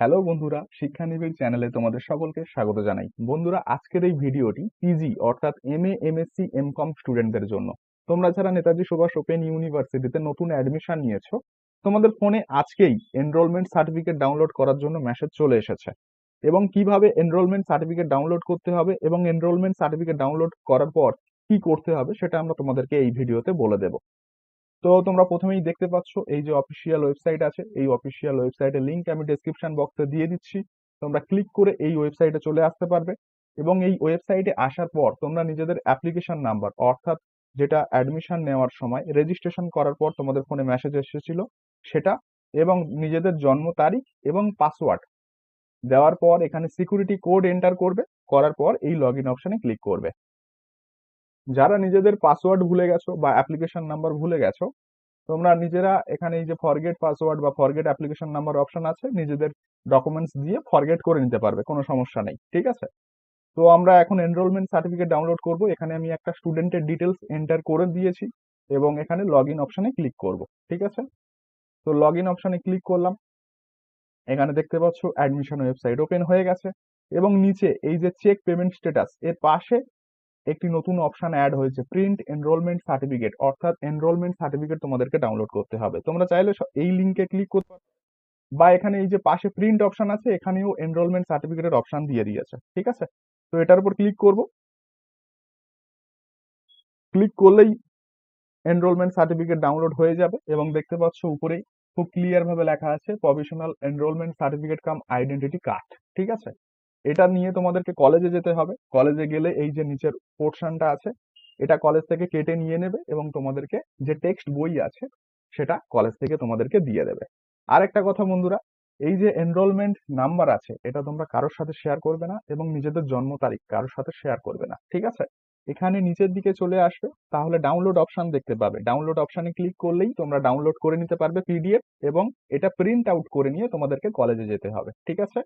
Hello বন্ধুরা, শিক্ষানিবিড় চ্যানেলে তোমাদের সকলকে স্বাগত জানাই। বন্ধুরা, আজকের এই ভিডিওটি পিজি অর্থাৎ এমএ, এমএসসি, এমকম স্টুডেন্টদের জন্য। তোমরা যারা নেতাজি সুভাষ ওপেন ইউনিভার্সিটিতে নতুন অ্যাডমিশন নিয়েছো, তোমাদের ফোনে আজকেই এনরোলমেন্ট সার্টিফিকেট ডাউনলোড করার জন্য মেসেজ চলে এসেছে। এবং কিভাবে এনরোলমেন্ট সার্টিফিকেট ডাউনলোড করতে হবে এবং এনরোলমেন্ট সার্টিফিকেট ডাউনলোড করার পর কি করতে হবে সেটা আমরা তোমাদেরকে এই ভিডিওতে বলে দেব। তো তোমরা প্রথমেই দেখতে পাচ্ছ এই যে অফিসিয়াল ওয়েবসাইট আছে, এই অফিসিয়াল ওয়েবসাইটের লিংক আমি ডেসক্রিপশন বক্সে দিয়ে দিচ্ছি। তোমরা ক্লিক করে এই ওয়েবসাইটে চলে আসতে পারবে এবং এই ওয়েবসাইটে আসার পর তোমরা নিজেদের অ্যাপ্লিকেশন নাম্বার অর্থাৎ যেটা অ্যাডমিশন নেওয়ার সময় রেজিস্ট্রেশন করার পর তোমাদের ফোনে মেসেজ এসেছিল সেটা, এবং নিজেদের জন্ম তারিখ এবং পাসওয়ার্ড দেওয়ার পর এখানে সিকিউরিটি কোড এন্টার করবে। করার পর এই লগ ইন অপশনে ক্লিক করবে। যারা নিজেদের পাসওয়ার্ড ভুলে গেছো বা অ্যাপ্লিকেশন নাম্বার ভুলে গেছো, তোমরা নিজেরা এখানে এই যে ফরগেট পাসওয়ার্ড বা ফরগেট অ্যাপ্লিকেশন নাম্বার অপশন আছে, নিজেদের ডকুমেন্টস দিয়ে ফরগেট করে নিতে পারবে, কোনো সমস্যা নেই, ঠিক আছে। তো আমরা এখন এনরোলমেন্ট সার্টিফিকেট ডাউনলোড করব। এখানে আমি একটা স্টুডেন্টের ডিটেলস এন্টার করে দিয়েছি এবং এখানে লগ ইন অপশনে ক্লিক করব, ঠিক আছে। তো লগ ইন অপশনে ক্লিক করলাম। এখানে দেখতে পাচ্ছ অ্যাডমিশন ওয়েবসাইট ওপেন হয়ে গেছে এবং নিচে এই যে চেক পেমেন্ট স্ট্যাটাস এর পাশে একটি নতুন অপশন অ্যাড হয়েছে, প্রিন্ট এনরোলমেন্ট সার্টিফিকেট, অর্থাৎ এনরোলমেন্ট সার্টিফিকেট তোমাদেরকে ডাউনলোড করতে হবে। তোমরা চাইলে এই লিঙ্কে ক্লিক করতে পারো বা এখানে এই যে পাশে প্রিন্ট অপশন আছে এখানেও এনরোলমেন্ট সার্টিফিকেটের অপশন দিয়ে দিয়েছে, ঠিক আছে। তো এটার উপর ক্লিক করব। ক্লিক করলেই এনরোলমেন্ট সার্টিফিকেট ডাউনলোড হয়ে যাবে এবং দেখতে পাচ্ছ উপরেই খুব ক্লিয়ার ভাবে লেখা আছে প্রভিশনাল এনরোলমেন্ট সার্টিফিকেট কাম আইডেন্টিটি কার্ড, ঠিক আছে। এটা নিয়ে তোমাদেরকে কলেজে যেতে হবে। কলেজে গেলে এই যে নিচের পোর্শনটা আছে এটা কলেজ থেকে কেটে নিয়ে নেবে এবং তোমাদেরকে যে টেক্সট বই আছে সেটা কলেজ থেকে তোমাদেরকে দিয়ে দেবে। আর একটা কথা বন্ধুরা, এই যে এনরোলমেন্ট নাম্বার আছে এটা তোমরা কারোর সাথে শেয়ার করবে না এবং নিজেদের জন্ম তারিখ কারোর সাথে শেয়ার করবে না, ঠিক আছে। এখানে নিচের দিকে চলে আসবে, তাহলে ডাউনলোড অপশন দেখতে পাবে। ডাউনলোড অপশনে ক্লিক করলেই তোমরা ডাউনলোড করে নিতে পারবে পিডিএফ এবং এটা প্রিন্ট আউট করে নিয়ে তোমাদেরকে কলেজে যেতে হবে, ঠিক আছে।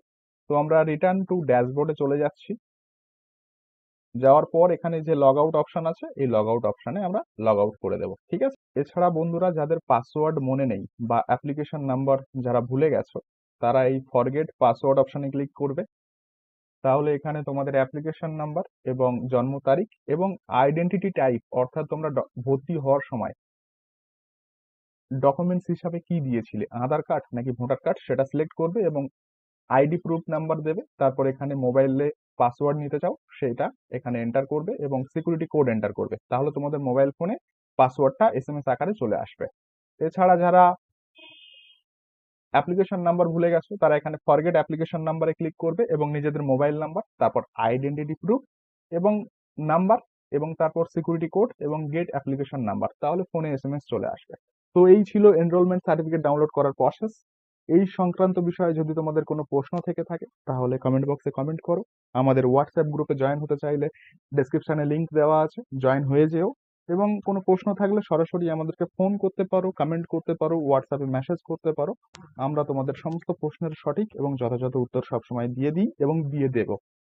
তো আমরা রিটার্ন টু ড্যাশবোর্ডে চলে যাচ্ছি। যাওয়ার পর এখানে যে লগ আউট অপশন আছে এই লগ আউট অপশনে আমরা লগ আউট করে দেবো, ঠিক আছে। এছাড়া বন্ধুরা, যাদের পাসওয়ার্ড মনে নেই বা অ্যাপ্লিকেশন নাম্বার যারা ভুলে গেছো, তারা এই ফরগেট পাসওয়ার্ড অপশনে ক্লিক করবে। তাহলে এখানে তোমাদের অ্যাপ্লিকেশন নাম্বার এবং জন্ম তারিখ এবং আইডেন্টিটি টাইপ, অর্থাৎ তোমরা ভর্তি হওয়ার সময় ডকুমেন্টস হিসাবে কি দিয়েছিলে, আধার কার্ড নাকি ভোটার কার্ড, সেটা সিলেক্ট করবে এবং আইডি প্রুফ নাম্বার দেবে। তারপর এখানে মোবাইলে পাসওয়ার্ড নিতে চাও সেটা এখানে এন্টার করবে এবং সিকিউরিটি কোড এন্টার করবে। তাহলে তোমাদের মোবাইল ফোনে পাসওয়ার্ডটা এসএমএস আকারে চলে আসবে। এছাড়া যারা অ্যাপ্লিকেশন নাম্বার ভুলে গেছো তারা এখানে ফরগেট অ্যাপ্লিকেশন নাম্বারে ক্লিক করবে এবং নিজেদের মোবাইল নাম্বার, তারপর আইডেন্টিটি প্রুফ এবং নাম্বার এবং তারপর সিকিউরিটি কোড এবং গেট অ্যাপ্লিকেশন নাম্বার, তাহলে ফোনে এসএমএস চলে আসবে। তো এই ছিল এনরোলমেন্ট সার্টিফিকেট ডাউনলোড করার প্রসেস। এই সংক্রান্ত বিষয়ে যদি তোমাদের কোনো প্রশ্ন থেকে থাকে তাহলে কমেন্ট বক্সে কমেন্ট করো। আমাদের হোয়াটসঅ্যাপ গ্রুপে জয়েন হতে চাইলে ডেসক্রিপশনে লিংক দেওয়া আছে, জয়েন হয়ে যেও। এবং কোনো প্রশ্ন থাকলে সরাসরি আমাদেরকে ফোন করতে পারো, কমেন্ট করতে পারো, হোয়াটসঅ্যাপে মেসেজ করতে পারো। আমরা তোমাদের সমস্ত প্রশ্নের সঠিক এবং যথাযথ উত্তর সবসময় দিয়ে দিই এবং দিয়ে দেব।